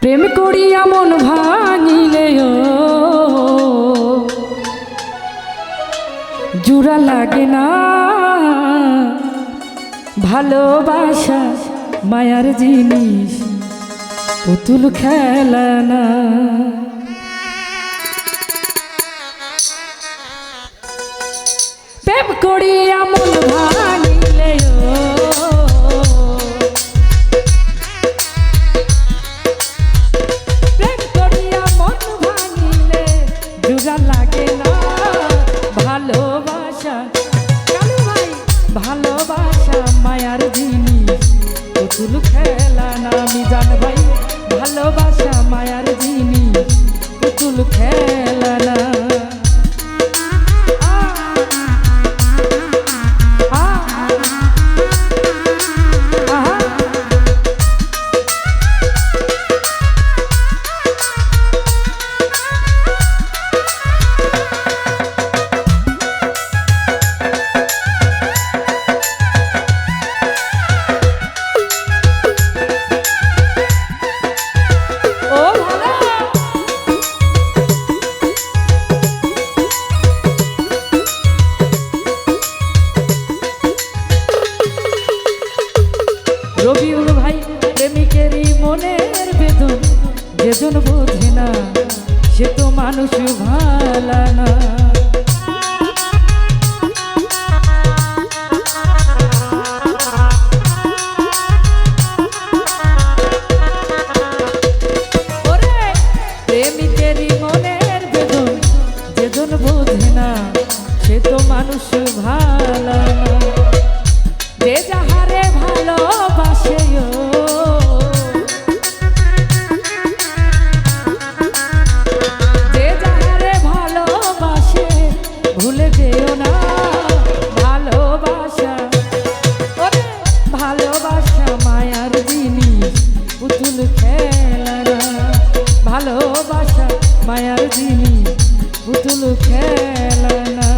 প্রেম করিয়া মন ভাঙিলে জোড়া লাগে না, ভালোবাসা মায়ার জিনিস পুতুল খেলা না। প্রেম করিয়া মন ভাঙিলে ভালোবাসা মায়ার জিনিস পুতুল খেলা না। আমি জান ভাই ভালোবাসা মায়ার জিনিস পুতুল খেলা না। রবিউল ভাই প্রেমিকেরই মনের বেদন যেজন বোঝে না সে তো মানুষ ভালা না। প্রেমিকেরই মনের বেদন যেজন বোঝে না সে তো মানুষ ভালা না। যে যাহারে ভালোবাসে যে যাহারে ভালোবাসে ভুলে যেও না ভালোবাসা। ওরে ভালোবাসা মায়ার জিনিস পুতুল খেলা না। ভালোবাসা মায়ার জিনিস পুতুল খেলা না।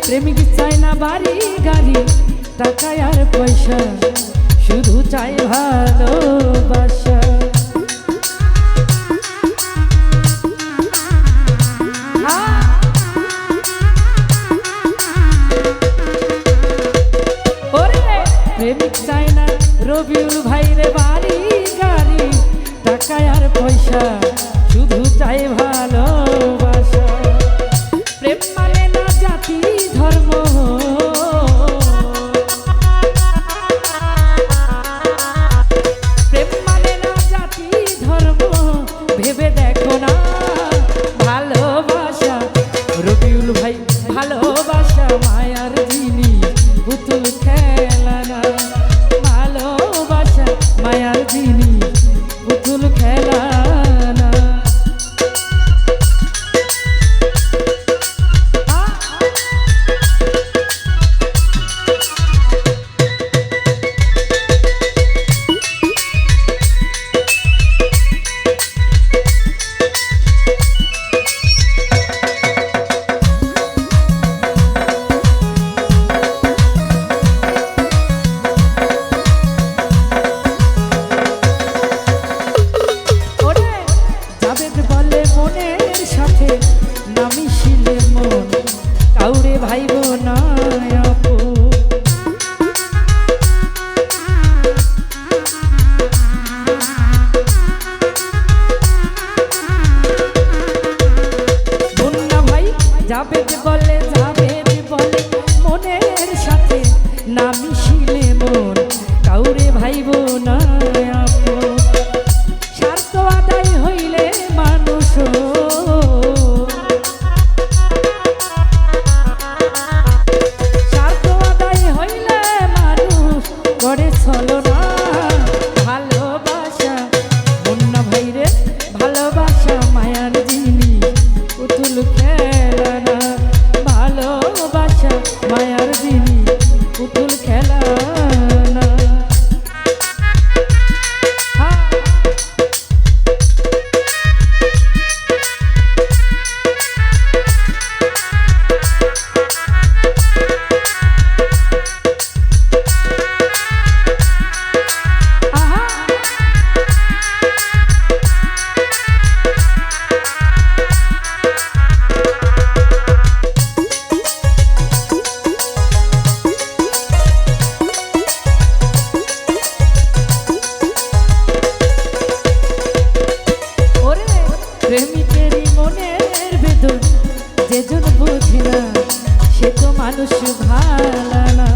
প্রেমিক চাই না বাড়ি গাড়ি টাকা আর পয়সা, শুধু চাই ভালোবাসা। প্রেমিক চাই না রবিউল ভাইরে বাড়ি গাড়ি টাকা আর পয়সা, শুধু চাই ভালোবাসা। প্রেম মানে না জাতি ধর্ম, প্রেম মানে না জাতি ধর্ম, ভেবে দেখো না ভালোবাসা। রবিউল ভাই ভালোবাসা মায়ার জিনিস পুতুল খেলা না। ভালোবাসা মায়ার জিনিস পুতুল খেলা না। ভাইব না আপু মুন্না ভাই যাবে বলে মনের সাথে না মিশিলে মন কাউরে ভাইব না আপু। স্বার্থ আদায় হইলে মানুষ করে চলো না ভালো মায়ার জিনিস পুতুল খেলা না। প্রেমিকেরই মনের বেদন যেজন বোঝে না সে তো মানুষ ভালা না।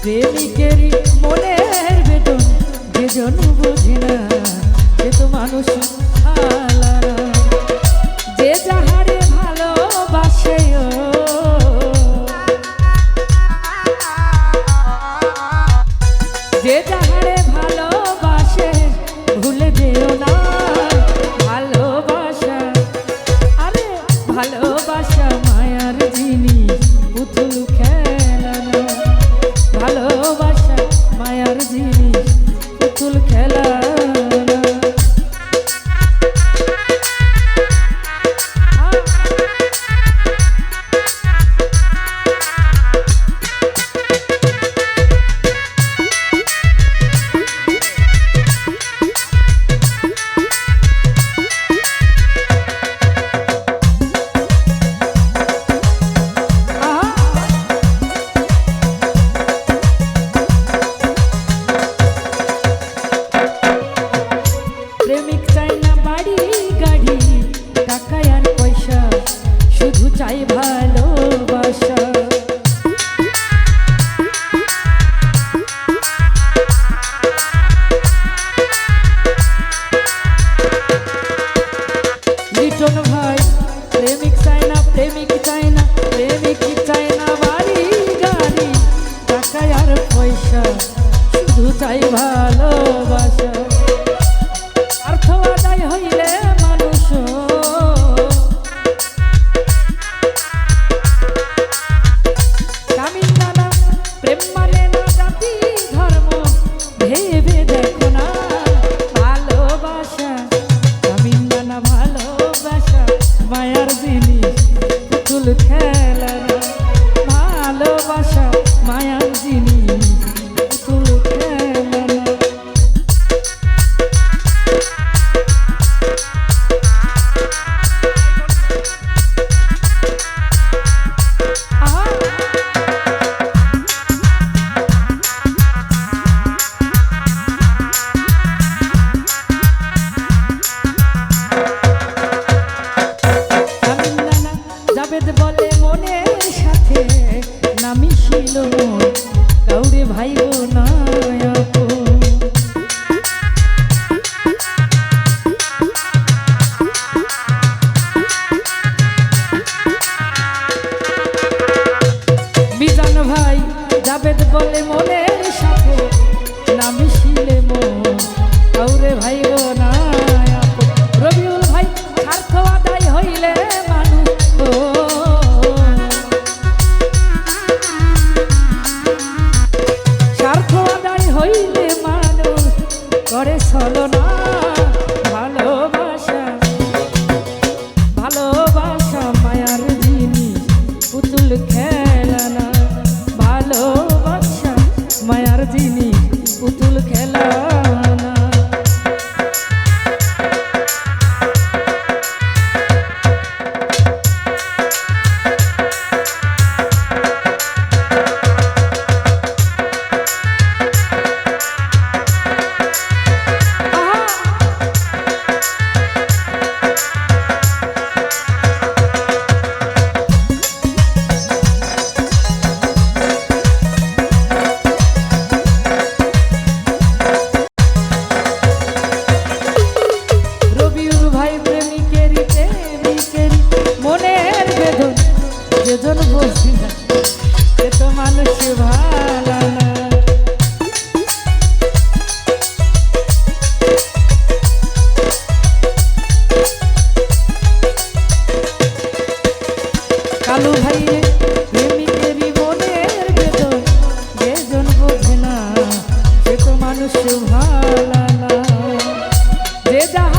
প্রেমিকেরই মনের বেদন যেজন বোঝে না সে তো মানুষ ভালা না। যে যাহারে ভালোবাসে যে যাহারে ভালোবাসে ভুলে যেও না ভালোবাসা। আরে ভালোবাসা মায়ার জিনিস পুতুল খেলা না। ভালোবাসা মায়ার জিনিস পুতুল খেলা না। প্রেমিক চাই না বাড়ি গাড়ি টাকা আর পয়সা, শুধু চাই ভালোবাসা। লিটন ভাই প্রেমিক চাই না, প্রেমিক চাই না, প্রেমিক চাই না বাড়ি গাড়ি টাকা আর পয়সা, শুধু চাই ভালোবাসা। অর্থ আদায় হইলে মানুষ কামিন নানা প্রেম মানে না জাতি ধর্ম ভেবে দেখো না ভালোবাসা। কামিন নানা ভালোবাসা মায়ার জিনিস পুতুল খেলা না। ভালোবাসা মায়ার জিনিস পুতুল খেলা না। বলে মনের সাথে না মিশিল মন কাউরে ভাইব না আপন। মিজান ভাই জাবেদ বলে মনের সাথে না মিশিলে মন কাউরে ভাইব না আপন। রবিউল ভাই স্বার্থ আদায় হইলে মানুষ স্বার্থ আদায় হইলে মানুষ করে ছলনা। ভালোবাসা ভালোবাসা মায়ার জিনিস পুতুল খেলা না। ভালোবাসা মায়ার জিনিস পুতুল খেলা না। মানুষ ভালা না। যে যাহা